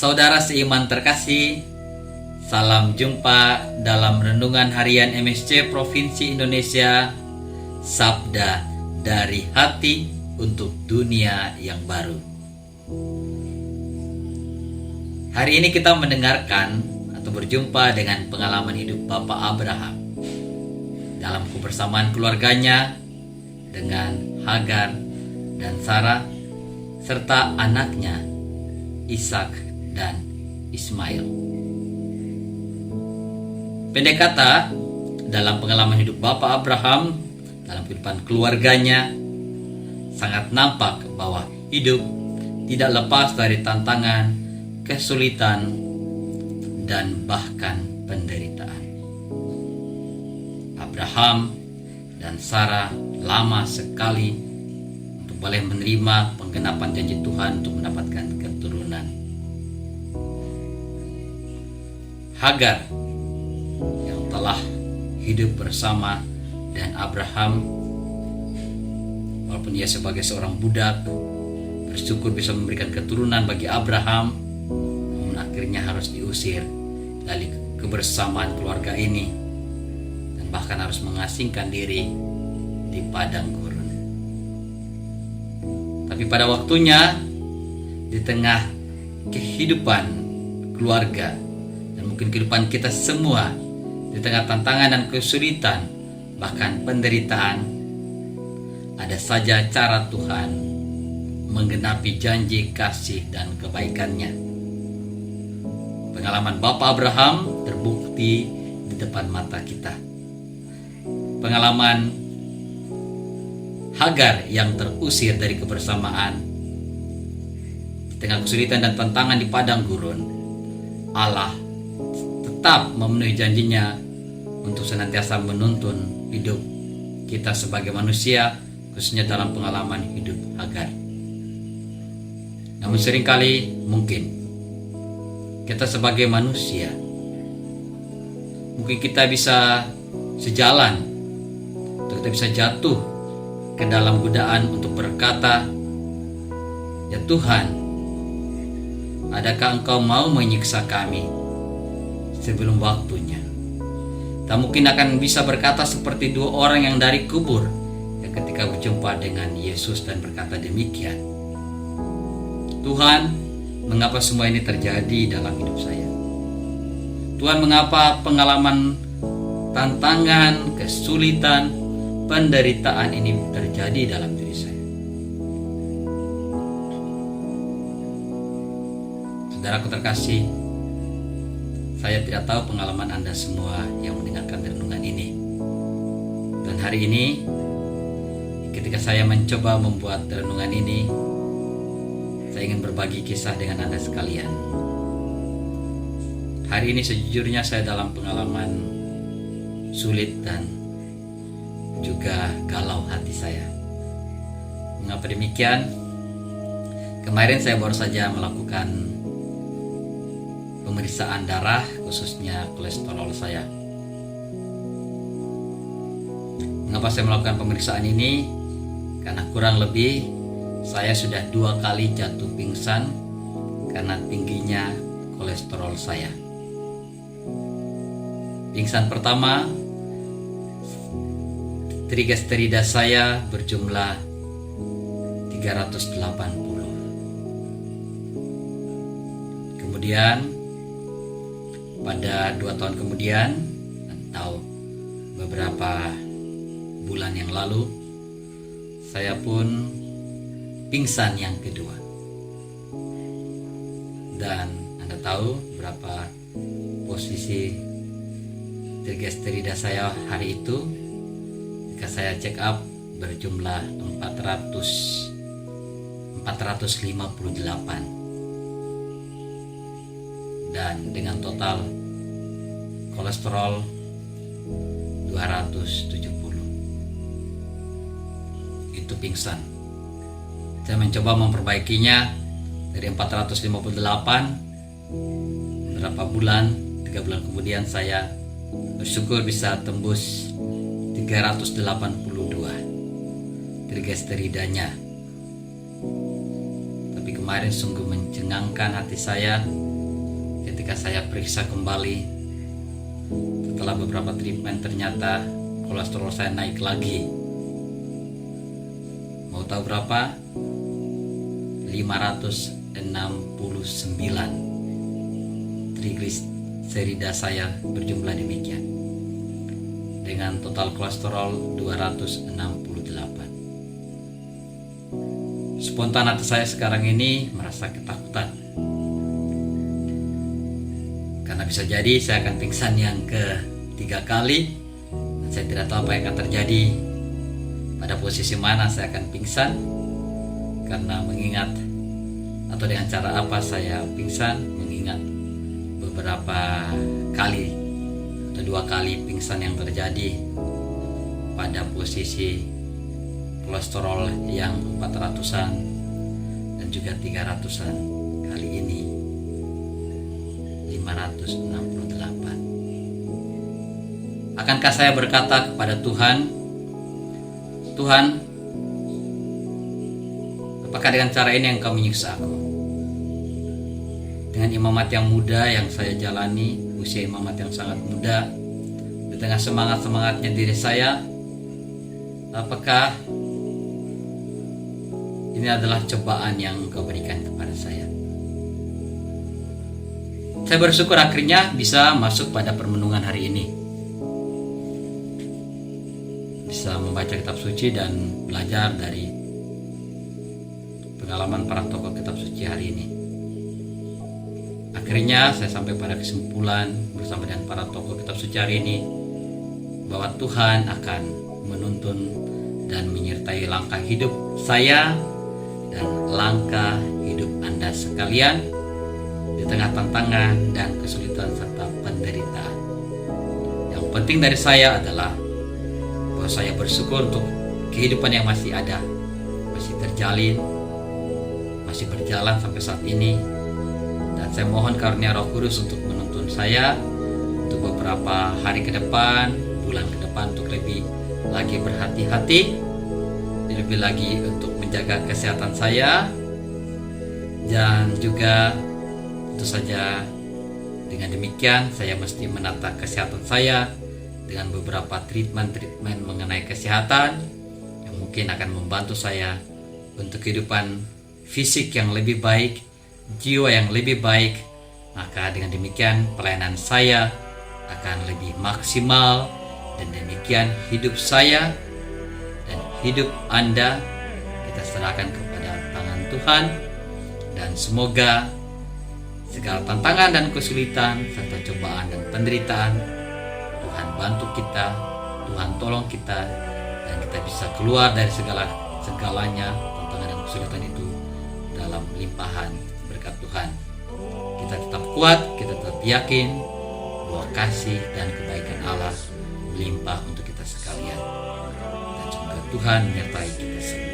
Saudara seiman terkasih, salam jumpa dalam Renungan Harian MSC Provinsi Indonesia, Sabda dari Hati untuk Dunia yang Baru. Hari ini kita mendengarkan atau berjumpa dengan pengalaman hidup Bapak Abraham dalam kebersamaan keluarganya dengan Hagar dan Sarah serta anaknya Ishak dan Ismail. Pendek kata, dalam pengalaman hidup Bapak Abraham dalam kehidupan keluarganya sangat nampak bahwa hidup tidak lepas dari tantangan, kesulitan, dan bahkan penderitaan. Abraham dan Sarah lama sekali untuk boleh menerima penggenapan janji Tuhan untuk mendapatkan keturunan. Hagar yang telah hidup bersama dan Abraham, walaupun ia sebagai seorang budak bersyukur bisa memberikan keturunan bagi Abraham, namun akhirnya harus diusir dari kebersamaan keluarga ini dan bahkan harus mengasingkan diri di padang gurun. Tapi pada waktunya, di tengah kehidupan keluarga dan mungkin kehidupan kita semua, di tengah tantangan dan kesulitan bahkan penderitaan, ada saja cara Tuhan menggenapi janji kasih dan kebaikannya. Pengalaman Bapak Abraham terbukti di depan mata kita. Pengalaman Hagar yang terusir dari kebersamaan di tengah kesulitan dan tantangan di padang gurun, Allah tetap memenuhi janjinya untuk senantiasa menuntun hidup kita sebagai manusia, khususnya dalam pengalaman hidup Hagar. Namun seringkali mungkin kita sebagai manusia, mungkin kita bisa sejalan atau kita bisa jatuh ke dalam godaan untuk berkata, "Ya Tuhan, adakah Engkau mau menyiksa kami sebelum waktunya?" Tak mungkin akan bisa berkata seperti dua orang yang dari kubur yang ketika berjumpa dengan Yesus dan berkata demikian, "Tuhan, mengapa semua ini terjadi dalam hidup saya? Tuhan, mengapa pengalaman tantangan, kesulitan, penderitaan ini terjadi dalam diri saya?" Saudaraku terkasih, saya tidak tahu pengalaman Anda semua yang mendengarkan renungan ini. Dan hari ini, ketika saya mencoba membuat renungan ini, saya ingin berbagi kisah dengan Anda sekalian. Hari ini sejujurnya saya dalam pengalaman sulit dan juga galau hati saya. Mengapa demikian? Kemarin saya baru saja melakukan pemeriksaan darah, khususnya kolesterol saya. Mengapa saya melakukan pemeriksaan ini? Karena kurang lebih saya sudah 2 kali jatuh pingsan karena tingginya kolesterol saya. Pingsan pertama, trigliserida saya berjumlah 380. Kemudian pada 2 tahun kemudian atau beberapa bulan yang lalu, saya pun pingsan yang kedua. Dan Anda tahu berapa posisi trigliserida saya hari itu? Ketika saya check up berjumlah 458 dan dengan total kolesterol 270. Itu pingsan. Saya mencoba memperbaikinya dari 458. Berapa bulan, 3 bulan kemudian saya bersyukur bisa tembus 382 trigliseridanya. Tapi kemarin sungguh mencengangkan hati saya ketika saya periksa kembali setelah beberapa treatment, ternyata kolesterol saya naik lagi. Mau tahu berapa? 569. Trigliserida saya berjumlah demikian, dengan total kolesterol 268. Spontan hati saya sekarang ini merasa ketakutan, karena bisa jadi saya akan pingsan yang ketiga kali. Dan saya tidak tahu apa yang akan terjadi, pada posisi mana saya akan pingsan, karena mengingat atau dengan cara apa saya pingsan, mengingat beberapa kali atau 2 kali pingsan yang terjadi pada posisi kolesterol yang 400-an dan juga 300-an. Kali ini 568. Akankah saya berkata kepada Tuhan, Tuhan, apakah dengan cara ini Engkau menyiksa aku? Dengan imamat yang muda yang saya jalani, usia imamat yang sangat muda, di tengah semangat-semangatnya diri saya, apakah ini adalah cobaan yang Engkau berikan kepada saya? Saya bersyukur akhirnya bisa masuk pada permenungan hari ini, bisa membaca kitab suci dan belajar dari pengalaman para tokoh kitab suci hari ini. Akhirnya saya sampai pada kesimpulan bersama dengan para tokoh kitab suci hari ini bahwa Tuhan akan menuntun dan menyertai langkah hidup saya dan langkah hidup Anda sekalian di tengah tantangan dan kesulitan serta penderitaan. Yang penting dari saya adalah bahwa saya bersyukur untuk kehidupan yang masih ada, masih terjalin, masih berjalan sampai saat ini. Dan saya mohon karunia Roh Kudus untuk menuntun saya untuk beberapa hari ke depan, bulan ke depan, untuk lebih lagi berhati-hati, lebih lagi untuk menjaga kesehatan saya, dan juga tentu saja dengan demikian saya mesti menata kesehatan saya dengan beberapa treatment mengenai kesehatan yang mungkin akan membantu saya untuk kehidupan fisik yang lebih baik, jiwa yang lebih baik. Maka dengan demikian pelayanan saya akan lebih maksimal, dan demikian hidup saya dan hidup Anda kita serahkan kepada tangan Tuhan. Dan semoga segala tantangan dan kesulitan serta cobaan dan penderitaan Tuhan bantu kita, Tuhan tolong kita, dan kita bisa keluar dari segalanya tantangan dan kesulitan itu dalam limpahan berkat Tuhan. Kita tetap kuat, kita tetap yakin bahwa kasih dan kebaikan Allah melimpah untuk kita sekalian. Dan semoga Tuhan menyertai kita semua.